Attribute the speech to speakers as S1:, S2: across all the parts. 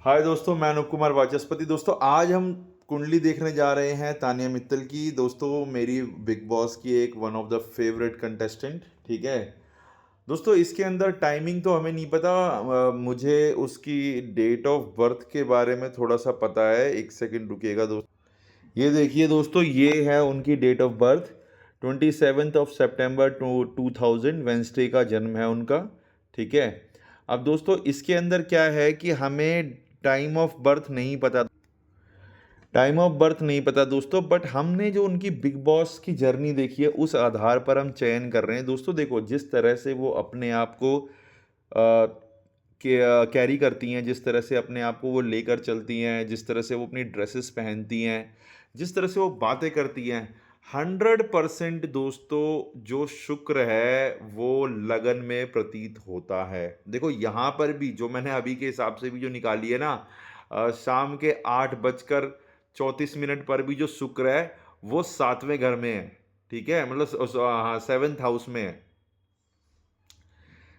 S1: हाय दोस्तों, मैं अनूप कुमार वाचस्पति। दोस्तों, आज हम कुंडली देखने जा रहे हैं तानिया मित्तल की। दोस्तों, मेरी बिग बॉस की एक one of the favourite contestant. ठीक है दोस्तों, इसके अंदर टाइमिंग तो हमें नहीं पता। मुझे उसकी डेट ऑफ बर्थ के बारे में थोड़ा सा पता है। एक सेकंड रुकिएगा दोस्तों। ये देखिए दोस्तों, ये है उनकी डेट ऑफ बर्थ। 27 सितंबर टू 2000 वेंसडे का जन्म है उनका। ठीक है। अब दोस्तों, इसके अंदर क्या है कि हमें टाइम ऑफ बर्थ नहीं पता। टाइम ऑफ बर्थ नहीं पता दोस्तों, बट हमने जो उनकी बिग बॉस की जर्नी देखी है उस आधार पर हम चयन कर रहे हैं। दोस्तों देखो, जिस तरह से वो अपने आप को कैरी करती हैं, जिस तरह से अपने आप को वो लेकर चलती हैं, जिस तरह से वो अपनी ड्रेसेस पहनती हैं, जिस तरह से वो बातें करती हैं, 100% दोस्तों जो शुक्र है वो लगन में प्रतीत होता है। देखो, यहाँ पर भी जो मैंने अभी के हिसाब से भी जो निकाली है ना, शाम के 8:34 पर भी जो शुक्र है वो 7वें घर में है। ठीक है, मतलब हाँ, 7th हाउस में है।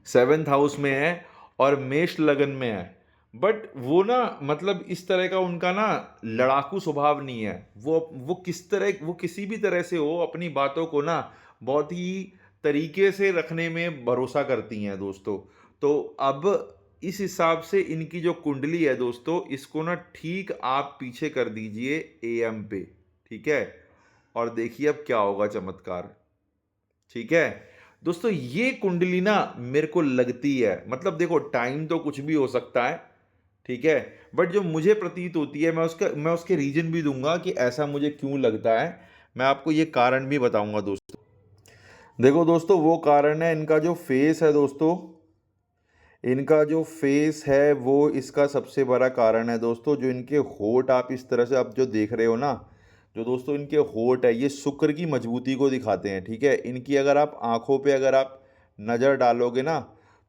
S1: 7th हाउस में है और मेष लगन में है। बट वो ना, मतलब इस तरह का उनका ना लड़ाकू स्वभाव नहीं है। वो किसी भी तरह से हो अपनी बातों को ना बहुत ही तरीके से रखने में भरोसा करती हैं दोस्तों। तो अब इस हिसाब से इनकी जो कुंडली है दोस्तों, इसको ना ठीक आप पीछे कर दीजिए AM पे। ठीक है, और देखिए अब क्या होगा चमत्कार। ठीक है दोस्तों, ये कुंडली ना मेरे को लगती है, मतलब देखो टाइम तो कुछ भी हो सकता है। ठीक है, बट जो मुझे प्रतीत होती है, मैं उसके रीजन भी दूंगा कि ऐसा मुझे क्यों लगता है। मैं आपको ये कारण भी बताऊंगा दोस्तों। देखो दोस्तों, वो कारण है इनका जो फेस है दोस्तों। इनका जो फेस है वो इसका सबसे बड़ा कारण है दोस्तों। जो इनके होठ आप इस तरह से आप जो देख रहे हो ना, जो दोस्तों इनके होठ है, ये शुक्र की मजबूती को दिखाते हैं। ठीक है, इनकी अगर आप आंखों पे अगर आप नज़र डालोगे ना,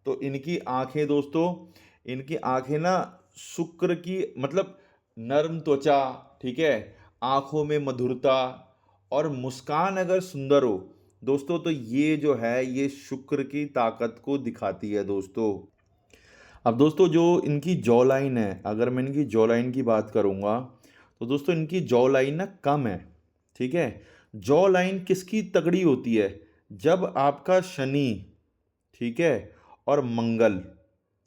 S1: तो इनकी आंखें दोस्तों, इनकी आंखें ना शुक्र की, मतलब नर्म त्वचा। ठीक है, आंखों में मधुरता और मुस्कान अगर सुंदर हो दोस्तों, तो ये जो है ये शुक्र की ताकत को दिखाती है दोस्तों। अब दोस्तों, जो इनकी जॉ लाइन है, अगर मैं इनकी जॉ लाइन की बात करूँगा, तो दोस्तों इनकी जॉ लाइन ना कम है। ठीक है, जॉ लाइन किसकी तगड़ी होती है? जब आपका शनि, ठीक है, और मंगल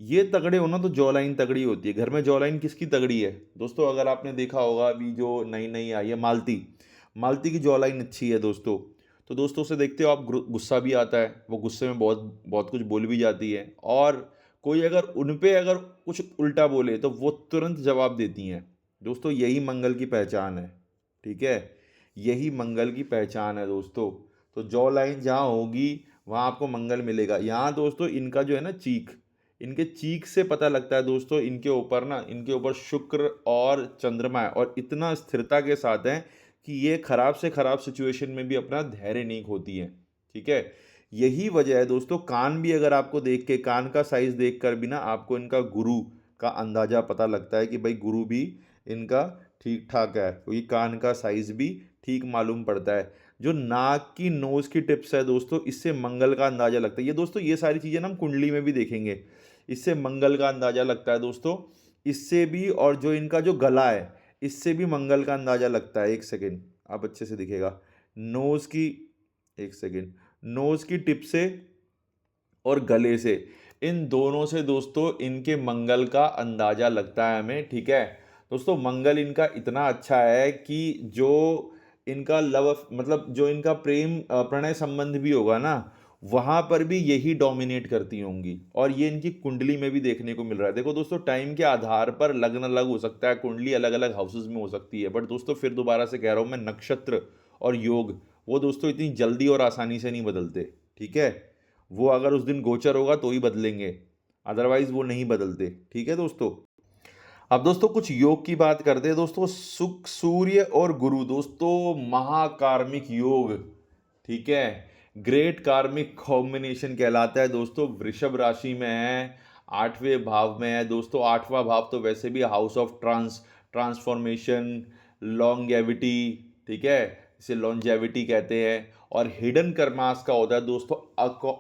S1: ये तगड़े हो ना, तो जॉ लाइन तगड़ी होती है। घर में जॉ लाइन किसकी तगड़ी है दोस्तों? अगर आपने देखा होगा, अभी जो नई नई आई है मालती, मालती की जॉ लाइन अच्छी है दोस्तों। तो दोस्तों से देखते हो आप, गुस्सा भी आता है, वो गुस्से में बहुत बहुत कुछ बोल भी जाती है, और कोई अगर उन पे अगर कुछ उल्टा बोले तो वो तुरंत जवाब देती हैं दोस्तों। यही मंगल की पहचान है। ठीक है, यही मंगल की पहचान है दोस्तों। तो जॉ लाइन जहाँ होगी वहाँ आपको मंगल मिलेगा। यहाँ दोस्तों इनका जो है ना चीक, इनके चीक से पता लगता है दोस्तों, इनके ऊपर ना, इनके ऊपर शुक्र और चंद्रमा है, और इतना स्थिरता के साथ है कि ये खराब से खराब सिचुएशन में भी अपना धैर्य नहीं खोती है। ठीक है, यही वजह है दोस्तों। कान भी अगर आपको देख के, कान का साइज देख कर भी ना आपको इनका गुरु का अंदाजा पता लगता है कि भाई गुरु भी इनका ठीक ठाक है, क्योंकि कान का साइज भी ठीक मालूम पड़ता है। जो नाक की नोज की टिप्स है दोस्तों, इससे मंगल का अंदाजा लगता है। ये दोस्तों, ये सारी चीज़ें ना हम कुंडली में भी देखेंगे। इससे मंगल का अंदाजा लगता है दोस्तों, इससे भी। और जो इनका जो गला है, इससे भी मंगल का अंदाजा लगता है। एक सेकेंड, आप अच्छे से दिखेगा नोज की, एक सेकेंड, नोज की टिप से और गले से, इन दोनों से दोस्तों इनके मंगल का अंदाजा लगता है हमें। ठीक है दोस्तों, मंगल इनका इतना अच्छा है कि जो इनका लव, मतलब जो इनका प्रेम प्रणय संबंध भी होगा ना, वहां पर भी यही डोमिनेट करती होंगी। और ये इनकी कुंडली में भी देखने को मिल रहा है। देखो दोस्तों, टाइम के आधार पर लग्न अलग हो सकता है, कुंडली अलग अलग हाउसेज में हो सकती है, बट दोस्तों फिर दोबारा से कह रहा हूं मैं, नक्षत्र और योग वो दोस्तों इतनी जल्दी और आसानी से नहीं बदलते। ठीक है, वो अगर उस दिन गोचर होगा तो ही बदलेंगे, अदरवाइज वो नहीं बदलते। ठीक है दोस्तों, अब दोस्तों कुछ योग की बात करते हैं दोस्तों। सुख, सूर्य और गुरु दोस्तों, महाकार्मिक योग। ठीक है, ग्रेट कार्मिक कॉम्बिनेशन कहलाता है दोस्तों। वृषभ राशि में है, 8वें भाव में है दोस्तों। 8वां भाव तो वैसे भी हाउस ऑफ ट्रांसफॉर्मेशन, लॉन्गेविटी। ठीक है, इसे लॉन्जेविटी कहते हैं। और हिडन कर्मास का होता है दोस्तों,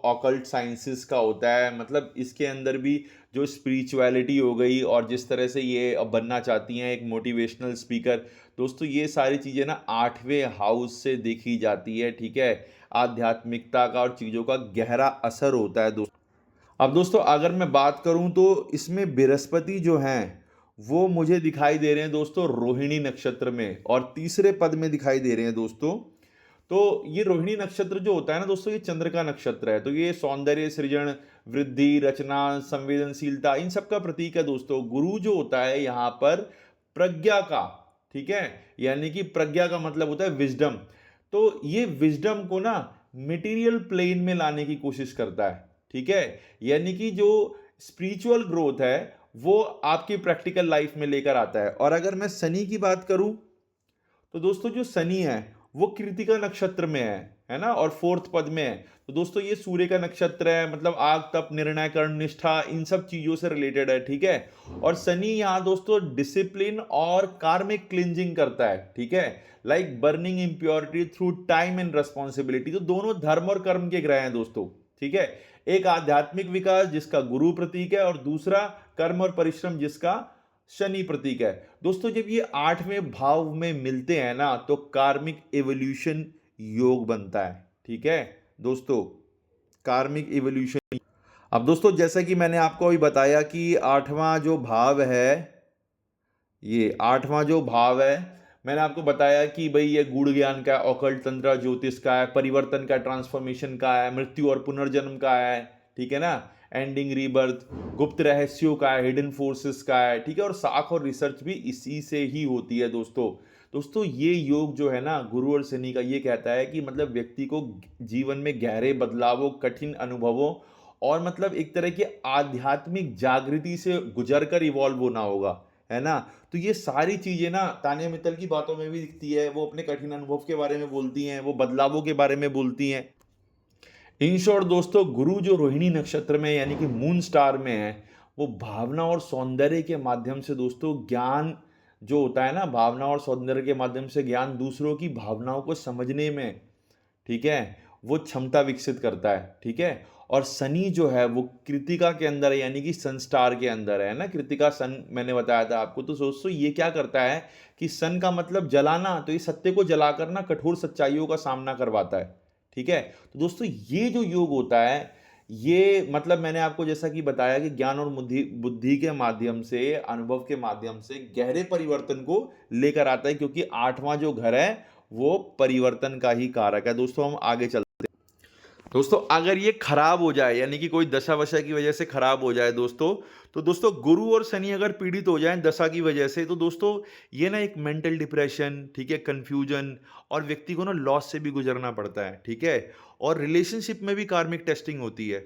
S1: ऑकल्ट साइंसेस का होता है। मतलब इसके अंदर भी जो स्पिरिचुअलिटी हो गई और जिस तरह से ये अब बनना चाहती हैं एक मोटिवेशनल स्पीकर, दोस्तों ये सारी चीज़ें ना 8वें हाउस से देखी जाती है, ठीक है? आध्यात्मिकता का और चीज़ों का गहरा असर होता है दोस्तों। अब दोस्तों अगर मैं बात करूं तो इसमें बृहस्पति जो हैं वो मुझे दिखाई दे रहे हैं दोस्तों रोहिणी नक्षत्र में, और तीसरे पद में दिखाई दे रहे हैं दोस्तों। तो ये रोहिणी नक्षत्र जो होता है ना दोस्तों, ये चंद्र का नक्षत्र है, तो ये सौंदर्य सृजन, वृद्धि, रचना, संवेदनशीलता, इन सब का प्रतीक है दोस्तों। गुरु जो होता है यहाँ पर प्रज्ञा का, ठीक है, यानी कि प्रज्ञा का मतलब होता है विजडम। तो ये विजडम को ना मटेरियल प्लेन में लाने की कोशिश करता है, ठीक है, यानी कि जो स्पिरिचुअल ग्रोथ है वो आपकी प्रैक्टिकल लाइफ में लेकर आता है। और अगर मैं शनि की बात करूं तो दोस्तों जो शनि है वो कृतिका नक्षत्र में है ना, और फोर्थ पद में है। तो दोस्तों ये सूर्य का नक्षत्र है, मतलब आग, तप, निर्णय, कर्म, निष्ठा, इन सब चीजों से रिलेटेड है, ठीक है। और शनि यहाँ दोस्तों डिसिप्लिन और कार्मिक क्लिंजिंग करता है, ठीक है, like burning impurity through time and responsibility. तो दोनों धर्म और कर्म के ग्रह हैं दोस्तों, ठीक है। एक आध्यात्मिक विकास जिसका गुरु प्रतीक है, और दूसरा कर्म और परिश्रम जिसका शनि प्रतीक है। दोस्तों जब ये 8वें भाव में मिलते हैं ना तो कार्मिक एवोल्यूशन योग बनता है, ठीक है दोस्तों, कार्मिक एवोल्यूशन। अब दोस्तों जैसा कि मैंने आपको अभी बताया कि 8वां जो भाव है, ये 8वां जो भाव है, मैंने आपको बताया कि भाई ये गूढ़ ज्ञान का है, ऑकल्ट तंत्र, ज्योतिष का है, परिवर्तन का, ट्रांसफॉर्मेशन का है, मृत्यु और पुनर्जन्म का है, ठीक है ना, एंडिंग, रीबर्थ, गुप्त रहस्यों का है, हिडन फोर्सेस का है, ठीक है, और साख और रिसर्च भी इसी से ही होती है दोस्तों। दोस्तों ये योग जो है ना गुरु और शनि का, ये कहता है कि मतलब व्यक्ति को जीवन में गहरे बदलावों, कठिन अनुभवों और मतलब एक तरह की आध्यात्मिक जागृति से गुजर कर इवॉल्व होना होगा, है ना। तो ये सारी चीजें ना तान्या मित्तल की बातों में भी दिखती है, वो अपने कठिन अनुभव के बारे में बोलती हैं, वो बदलावों के बारे में बोलती हैं। इन शॉर्ट दोस्तों गुरु जो रोहिणी नक्षत्र में यानी कि मून स्टार में है, वो भावना और सौंदर्य के माध्यम से दोस्तों ज्ञान जो होता है ना, भावना और सौंदर्य के माध्यम से ज्ञान, दूसरों की भावनाओं को समझने में, ठीक है, वो क्षमता विकसित करता है, ठीक है। और शनि जो है वो कृतिका के अंदर है, यानी कि सन स्टार के अंदर है ना, कृतिका सन मैंने बताया था आपको। तो दोस्तों ये क्या करता है कि सन का मतलब जलाना, तो ये सत्य को जलाकर ना कठोर सच्चाइयों का सामना करवाता है, ठीक है। तो दोस्तों ये जो योग होता है, ये मतलब मैंने आपको जैसा कि बताया कि ज्ञान और बुद्धि बुद्धि के माध्यम से, अनुभव के माध्यम से गहरे परिवर्तन को लेकर आता है, क्योंकि 8वां जो घर है वो परिवर्तन का ही कारक है। दोस्तों हम आगे चलते हैं। दोस्तों अगर ये खराब हो जाए, यानी कि कोई दशा वशा की वजह से खराब हो जाए दोस्तों, तो दोस्तों गुरु और शनि अगर पीड़ित हो जाएं दशा की वजह से, तो दोस्तों ये ना एक मेंटल डिप्रेशन, ठीक है, कंफ्यूजन, और व्यक्ति को ना लॉस से भी गुजरना पड़ता है, ठीक है। और रिलेशनशिप में भी कार्मिक टेस्टिंग होती है,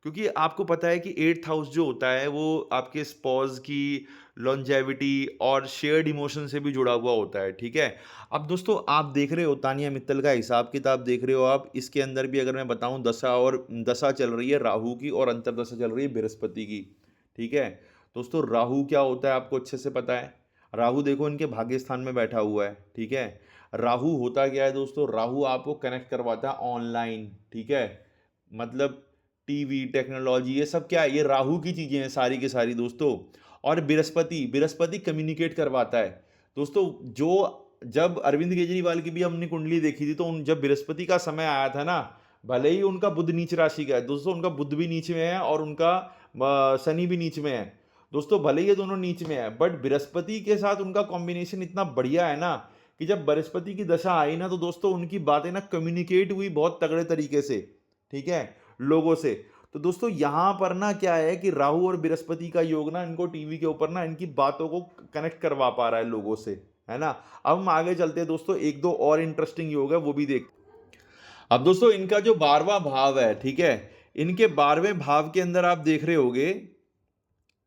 S1: क्योंकि आपको पता है कि 8th हाउस जो होता है वो आपके स्पॉज की लॉन्जेविटी और शेयर्ड इमोशन से भी जुड़ा हुआ होता है, ठीक है। अब दोस्तों आप देख रहे हो तानिया मित्तल का हिसाब किताब देख रहे हो आप, इसके अंदर भी अगर मैं बताऊं दशा, और दशा चल रही है राहु की और अंतरदशा चल रही है बृहस्पति की, ठीक है। दोस्तों राहु क्या होता है आपको अच्छे से पता है। राहु देखो इनके भाग्य स्थान में बैठा हुआ है, ठीक है। राहु होता क्या है दोस्तों, राहु आपको कनेक्ट करवाता है ऑनलाइन, ठीक है, मतलब टीवी, टेक्नोलॉजी, ये सब क्या है, ये राहु की चीजें हैं सारी की सारी दोस्तों। और बृहस्पति, बृहस्पति कम्युनिकेट करवाता है दोस्तों। जो जब अरविंद केजरीवाल की भी हमने कुंडली देखी थी, तो उन जब बृहस्पति का समय आया था ना, भले ही उनका बुध नीच राशि का है दोस्तों, उनका बुध भी नीच में है और उनका शनि भी नीच में है दोस्तों, भले ही ये दोनों नीच में है, बट बृहस्पति के साथ उनका कॉम्बिनेशन इतना बढ़िया है ना कि जब बृहस्पति की दशा आई ना, तो दोस्तों उनकी बातें ना कम्युनिकेट हुई बहुत तगड़े तरीके से, ठीक है, लोगों से। तो दोस्तों यहां पर ना क्या है कि राहु और बृहस्पति का योग ना इनको टीवी के ऊपर ना इनकी बातों को कनेक्ट करवा पा रहा है लोगों से, है ना। अब हम आगे चलते हैं दोस्तों, एक दो और इंटरेस्टिंग योग है वो भी देख। अब दोस्तों इनका जो 12वां भाव है, ठीक है, इनके 12वें भाव के अंदर आप देख रहे होगे,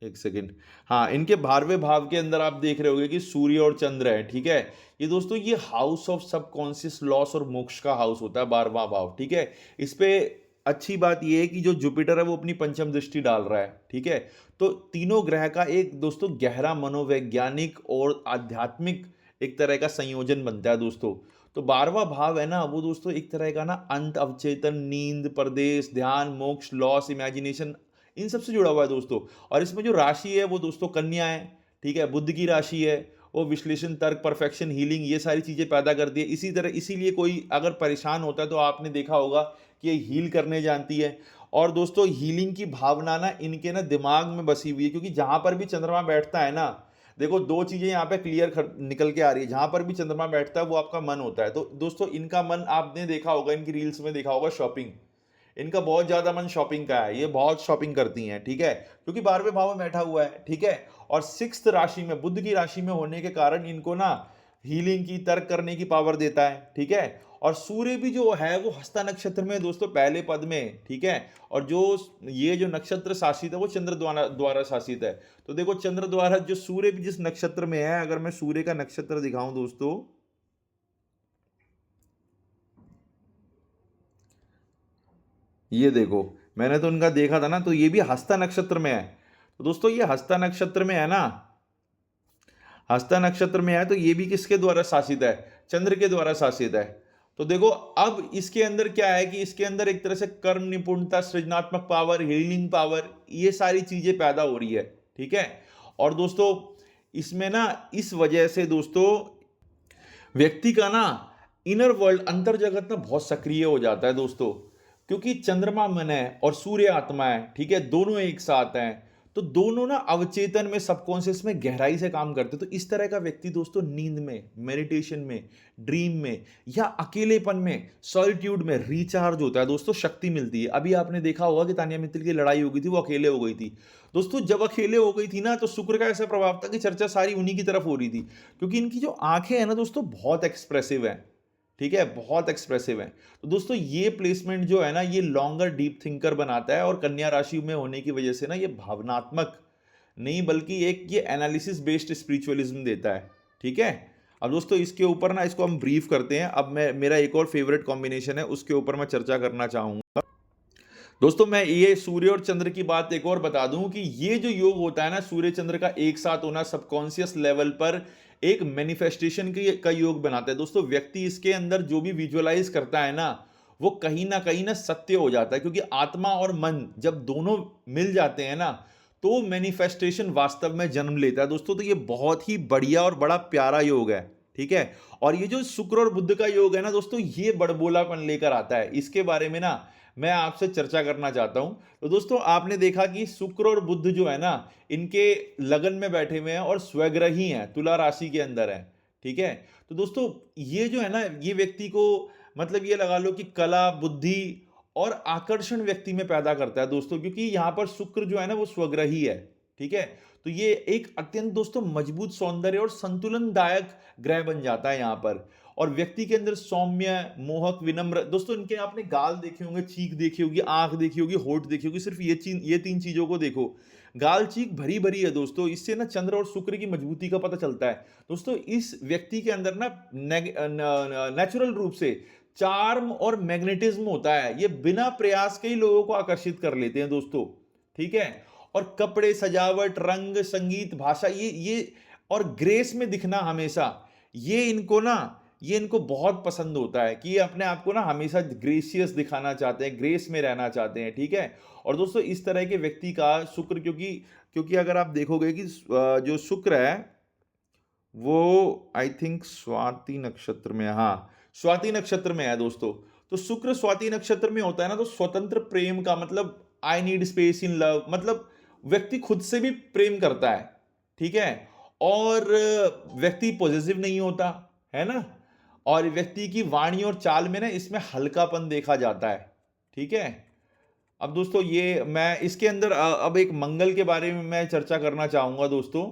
S1: एक सेकेंड, हाँ, इनके 12वें भाव के अंदर आप देख रहे होगे कि सूर्य और चंद्र है, ठीक है। ये दोस्तों ये हाउस ऑफ सबकॉन्शियस लॉस और मोक्ष का हाउस होता है 12वां भाव, ठीक है। इस पे अच्छी बात ये है कि जो जुपिटर है वो अपनी पंचम दृष्टि डाल रहा है, ठीक है। तो तीनों ग्रह का एक दोस्तों गहरा मनोवैज्ञानिक और आध्यात्मिक एक तरह का संयोजन बनता है दोस्तों। तो 12वां भाव है ना वो दोस्तों एक तरह का ना अंत, अवचेतन, नींद, परदेश, ध्यान, मोक्ष, लॉस, इमेजिनेशन, इन सब से जुड़ा हुआ है दोस्तों। और इसमें जो राशि है वो दोस्तों कन्या है, ठीक है, बुध की राशि है, वो विश्लेषण, तर्क, परफेक्शन, हीलिंग, ये सारी चीजें पैदा करती है। इसी तरह इसीलिए कोई अगर परेशान होता है तो आपने देखा होगा कि ये हील करने जानती है। और दोस्तों हीलिंग की भावना ना इनके ना दिमाग में बसी हुई है, क्योंकि जहां पर भी चंद्रमा बैठता है ना, देखो दो चीजें यहाँ पे क्लियर निकल के आ रही है। जहां पर भी चंद्रमा बैठता है वो आपका मन होता है। तो दोस्तों इनका मन आपने देखा होगा, इनकी रील्स में देखा होगा, शॉपिंग। इनका बहुत ज्यादा मन शॉपिंग का है, ये बहुत शॉपिंग करती हैं, ठीक है, क्योंकि 12वें भाव में बैठा हुआ है, ठीक है। और सिक्स्थ राशि में, बुध की राशि में होने के कारण इनको ना हीलिंग की, तर्क करने की पावर देता है, ठीक है। और सूर्य भी जो है वो हस्ता नक्षत्र में दोस्तों पहले पद में, ठीक है। और जो ये जो नक्षत्र शासित है वो चंद्र द्वारा द्वारा शासित है। तो देखो चंद्र द्वारा जो सूर्य भी जिस नक्षत्र में है, अगर मैं सूर्य का नक्षत्र दिखाऊं दोस्तों, ये देखो, मैंने तो उनका देखा था ना, तो ये भी हस्ता नक्षत्र में है। तो दोस्तों ये हस्ता नक्षत्र में है ना, हस्ता नक्षत्र में है, तो ये भी किसके द्वारा शासित है? चंद्र के द्वारा शासित है। तो देखो अब इसके अंदर क्या है कि इसके अंदर एक तरह से कर्म निपुणता, सृजनात्मक पावर, हीलिंग पावर, ये सारी चीजें पैदा हो रही है, ठीक है। और दोस्तों इसमें ना इस वजह से दोस्तों व्यक्ति का ना इनर वर्ल्ड, अंतर जगत ना बहुत सक्रिय हो जाता है दोस्तों, क्योंकि चंद्रमा मन है और सूर्य आत्मा है, ठीक है, दोनों एक साथ हैं। तो दोनों ना अवचेतन में, सबकॉन्शियस में गहराई से काम करते हैं। तो इस तरह का व्यक्ति दोस्तों नींद में, मेडिटेशन में, ड्रीम में या अकेलेपन में, सॉलिट्यूड में रिचार्ज होता है दोस्तों, शक्ति मिलती है। अभी आपने देखा होगा कि तानिया मित्तल की लड़ाई हो गई थी, वो अकेले हो गई थी दोस्तों। जब अकेले हो गई थी ना, तो शुक्र का ऐसा प्रभाव था कि चर्चा सारी उन्हीं की तरफ हो रही थी, क्योंकि इनकी जो आंखें हैं ना दोस्तों बहुत एक्सप्रेसिव है, ठीक है, बहुत एक्सप्रेसिव है। तो दोस्तों ये प्लेसमेंट जो है ना, ये लॉन्गर डीप थिंकर बनाता है। और कन्या राशि में होने की वजह से ना ये भावनात्मक नहीं बल्कि एक ये एनालिसिस बेस्ड स्पिरिचुअलिज्म देता है, ठीक है। अब दोस्तों इसके ऊपर ना इसको हम ब्रीफ करते हैं। अब मैं, मेरा एक और फेवरेट कॉम्बिनेशन है, उसके ऊपर मैं चर्चा करना चाहूंगा दोस्तों। मैं ये सूर्य और चंद्र की बात एक और बता दूं कि ये जो योग होता है ना, सूर्य चंद्र का एक साथ होना, सबकॉन्शियस लेवल पर एक मैनिफेस्टेशन का योग बनाता है दोस्तों। व्यक्ति इसके अंदर जो भी विजुअलाइज करता है ना, वो कहीं ना सत्य हो जाता है, क्योंकि आत्मा और मन जब दोनों मिल जाते हैं ना, तो मैनिफेस्टेशन वास्तव में जन्म लेता है दोस्तों। तो ये बहुत ही बढ़िया और बड़ा प्यारा योग है, ठीक है। और ये जो शुक्र और बुध का योग है ना दोस्तों, ये बड़बोलापन लेकर आता है। इसके बारे में ना मैं आपसे चर्चा करना चाहता हूं। तो दोस्तों आपने देखा कि शुक्र और बुध जो है ना, इनके लगन में बैठे हुए हैं और स्वग्रही हैं, तुला राशि के अंदर है, ठीक है। तो दोस्तों ये जो है ना, ये व्यक्ति को मतलब ये लगा लो कि कला, बुद्धि और आकर्षण व्यक्ति में पैदा करता है दोस्तों, क्योंकि यहां पर शुक्र जो है ना वो स्वग्रही है, ठीक है। तो ये एक अत्यंत दोस्तों मजबूत सौंदर्य और संतुलनदायक ग्रह बन जाता है यहां पर। और व्यक्ति के अंदर सौम्य, मोहक, विनम्र, दोस्तों इनके आपने गाल देखे होंगे, चीख देखी होगी, आंख देखी होगी, होठ देखी होगी, सिर्फ ये तीन चीजों को देखो, गाल चीख भरी भरी है दोस्तों। इससे ना चंद्र और शुक्र की मजबूती का पता चलता है दोस्तों। इस व्यक्ति के अंदर ना नेचुरल रूप से चार्म और मैग्नेटिज्म होता है, ये बिना प्रयास के ही लोगों को आकर्षित कर लेते हैं दोस्तों, ठीक है। और कपड़े, सजावट, रंग, संगीत, भाषा, ये और ग्रेस में दिखना हमेशा, ये इनको बहुत पसंद होता है कि ये अपने आप को ना हमेशा ग्रेसियस दिखाना चाहते हैं, ग्रेस में रहना चाहते हैं, ठीक है। और दोस्तों इस तरह के व्यक्ति का शुक्र, क्योंकि क्योंकि अगर आप देखोगे कि जो शुक्र है वो आई थिंक स्वाति नक्षत्र में, हाँ स्वाति नक्षत्र में है दोस्तों। तो शुक्र स्वाति नक्षत्र में होता है ना, तो स्वतंत्र प्रेम का मतलब I need space in love, मतलब व्यक्ति खुद से भी प्रेम करता है, ठीक है। और व्यक्ति पॉजिटिव नहीं होता है ना, और व्यक्ति की वाणी और चाल में ना इसमें हल्कापन देखा जाता है, ठीक है। अब दोस्तों ये मैं इसके अंदर अब एक मंगल के बारे में मैं चर्चा करना चाहूंगा दोस्तों,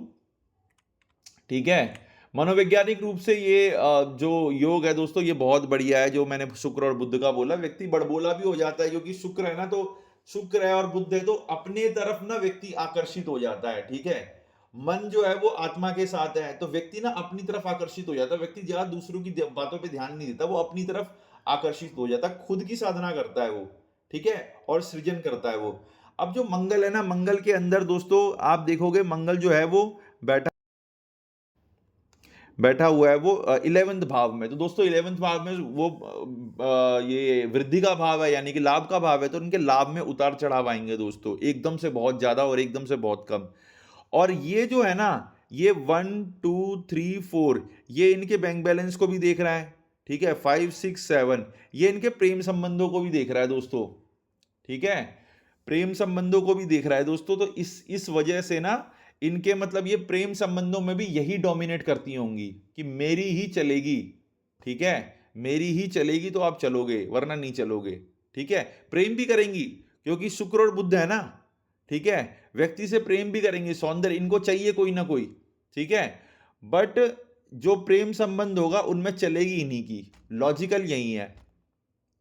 S1: ठीक है। मनोवैज्ञानिक रूप से ये जो योग है दोस्तों, ये बहुत बढ़िया है। जो मैंने शुक्र और बुध का बोला, व्यक्ति बड़बोला भी हो जाता है, क्योंकि शुक्र है ना, तो शुक्र है और बुध है, तो अपने तरफ ना व्यक्ति आकर्षित हो जाता है, ठीक है। मन जो है वो आत्मा के साथ है, तो व्यक्ति ना अपनी तरफ आकर्षित हो जाता है। व्यक्ति ज्यादा दूसरों की बातों पे ध्यान नहीं देता, वो अपनी तरफ आकर्षित हो जाता है, खुद की साधना करता है वो, ठीक है, और सृजन करता है वो। अब जो मंगल है ना, मंगल के अंदर दोस्तों आप देखोगे मंगल जो है वो बैठा बैठा हुआ है वो 11th भाव में। तो दोस्तों 11th भाव में वो ये वृद्धि का भाव है, यानी कि लाभ का भाव है, तो उनके लाभ में उतार चढ़ाव आएंगे दोस्तों, एकदम से बहुत ज्यादा और एकदम से बहुत कम। और ये जो है ना, ये 1 2 3 4 ये इनके बैंक बैलेंस को भी देख रहा है, ठीक है। 5 6 7 ये इनके प्रेम संबंधों को भी देख रहा है दोस्तों, ठीक है। प्रेम संबंधों को भी देख रहा है दोस्तों। तो इस वजह से ना इनके मतलब ये प्रेम संबंधों में भी यही डोमिनेट करती होंगी कि मेरी ही चलेगी, ठीक है, मेरी ही चलेगी तो आप चलोगे वरना नहीं चलोगे, ठीक है। प्रेम भी करेंगी क्योंकि शुक्र और बुध है ना, ठीक है। व्यक्ति से प्रेम भी करेंगे, सौंदर्य इनको चाहिए कोई ना कोई, ठीक है। बट जो प्रेम संबंध होगा उनमें चलेगी इन्हीं की, लॉजिकल यही है,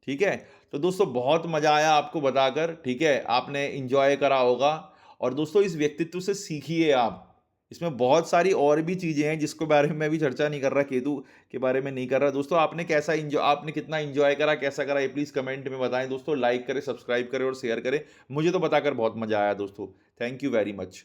S1: ठीक है। तो दोस्तों बहुत मजा आया आपको बताकर, ठीक है, आपने इंजॉय करा होगा। और दोस्तों इस व्यक्तित्व से सीखिए आप, इसमें बहुत सारी और भी चीजें हैं जिसके बारे में मैं भी चर्चा नहीं कर रहा, केतु के बारे में नहीं कर रहा। दोस्तों आपने कैसा इंजॉय, आपने कितना इंजॉय करा, कैसा करा, ये प्लीज कमेंट में बताएं दोस्तों। लाइक करें, सब्सक्राइब करें और शेयर करें। मुझे तो बताकर बहुत मजा आया दोस्तों। Thank you very much.